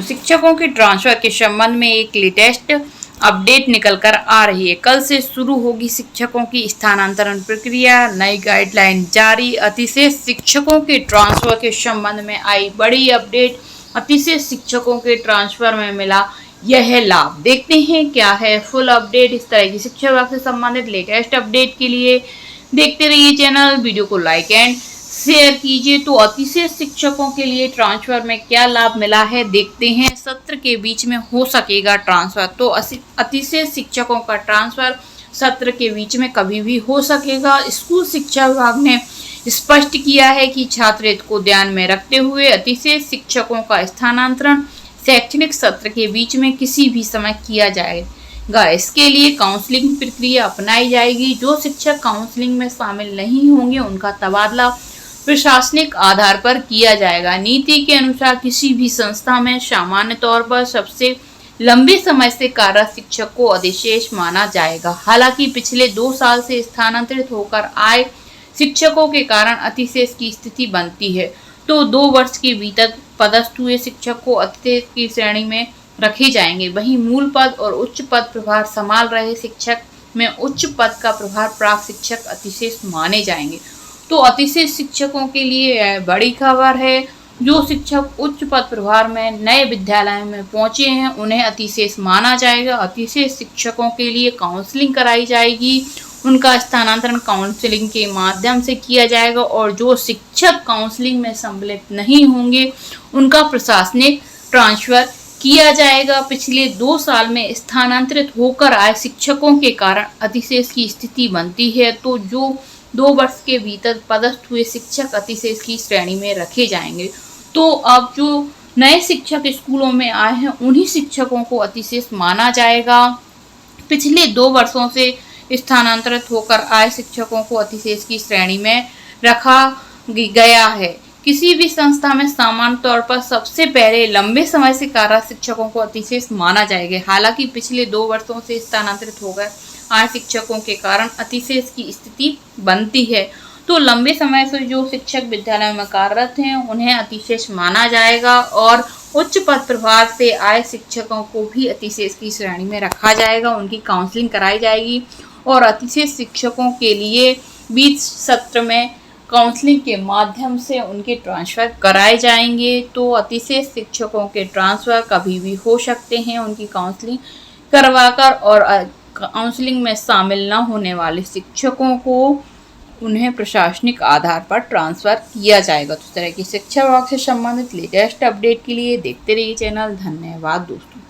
शिक्षकों के ट्रांसफर के संबंध में एक लेटेस्ट अपडेट निकल कर आ रही है। कल से शुरू होगी शिक्षकों की स्थानांतरण प्रक्रिया, नई गाइडलाइन जारी। अतिशय शिक्षकों के ट्रांसफर के संबंध में आई बड़ी अपडेट। अतिशय शिक्षकों के ट्रांसफर में मिला यह लाभ। देखते हैं क्या है फुल अपडेट। इस तरह की शिक्षा विभाग से संबंधित लेटेस्ट अपडेट के लिए देखते रहिए चैनल, वीडियो को लाइक एंड शेयर कीजिए। तो अतिशय शिक्षकों के लिए ट्रांसफर में क्या लाभ मिला है देखते हैं। सत्र के बीच में हो सकेगा ट्रांसफर। तो अतिशय शिक्षकों का ट्रांसफर सत्र के बीच में कभी भी हो सकेगा। स्कूल शिक्षा विभाग ने स्पष्ट किया है कि छात्र हित को ध्यान में रखते हुए अतिशय शिक्षकों का स्थानांतरण शैक्षणिक सत्र के बीच में किसी भी समय किया जाएगा। इसके लिए काउंसलिंग प्रक्रिया अपनाई जाएगी। जो शिक्षक काउंसलिंग में शामिल नहीं होंगे उनका तबादला प्रशासनिक आधार पर किया जाएगा। नीति के अनुसार किसी भी संस्था में सामान्य तौर पर सबसे लंबे समय से कार्यरत शिक्षक को अधिशेष माना जाएगा। हालांकि पिछले 2 साल से स्थानांतरित होकर आए शिक्षकों के कारण अतिशेष की स्थिति बनती है, तो 2 वर्ष के भीतर पदस्थ हुए शिक्षक को अतिशेष की श्रेणी में रखे जाएंगे। वहीं मूल पद और उच्च पद प्रभार संभाल रहे शिक्षक में उच्च पद का प्रभार प्राप्त शिक्षक अतिशेष माने जाएंगे। तो अतिशय शिक्षकों के लिए बड़ी खबर है। जो शिक्षक उच्च पद प्रभार में नए विद्यालय में पहुंचे हैं उन्हें अतिशेष माना जाएगा। अतिशय शिक्षकों के लिए काउंसलिंग कराई जाएगी। उनका स्थानांतरण काउंसलिंग के माध्यम से किया जाएगा और जो शिक्षक काउंसलिंग में सम्मिलित नहीं होंगे उनका प्रशासनिक ट्रांसफर किया जाएगा। पिछले 2 साल में स्थानांतरित होकर आए शिक्षकों के कारण अतिशेष की स्थिति बनती है, तो जो 2 वर्ष के भीतर पदस्थ हुए शिक्षक अतिशेष की श्रेणी में रखे जाएंगे। तो अब जो नए शिक्षक स्कूलों में आए हैं उन्हीं शिक्षकों को अतिशेष माना जाएगा। पिछले 2 वर्षों से स्थानांतरित होकर आए शिक्षकों को अतिशेष की श्रेणी में रखा गया है। किसी भी संस्था में सामान्य तौर पर सबसे पहले लंबे समय से कार्यरत शिक्षकों को अतिशेष माना जाएगा। हालांकि पिछले 2 वर्षों से स्थानांतरित हो गए आए शिक्षकों के कारण अतिशेष की स्थिति बनती है, तो लंबे समय से जो शिक्षक विद्यालय में कार्यरत हैं उन्हें अतिशेष माना जाएगा और उच्च पद प्रभार से आए शिक्षकों को भी अतिशेष की श्रेणी में रखा जाएगा। उनकी काउंसलिंग कराई जाएगी और अतिशेष शिक्षकों के लिए बीच सत्र में काउंसलिंग के माध्यम से उनके ट्रांसफ़र कराए जाएंगे। तो अतिशेष शिक्षकों के ट्रांसफ़र कभी भी हो सकते हैं। उनकी काउंसलिंग करवाकर और काउंसलिंग में शामिल न होने वाले शिक्षकों को उन्हें प्रशासनिक आधार पर ट्रांसफ़र किया जाएगा। तो इस तरह की शिक्षा विभाग से संबंधित लेटेस्ट अपडेट के लिए देखते रहिए चैनल। धन्यवाद दोस्तों।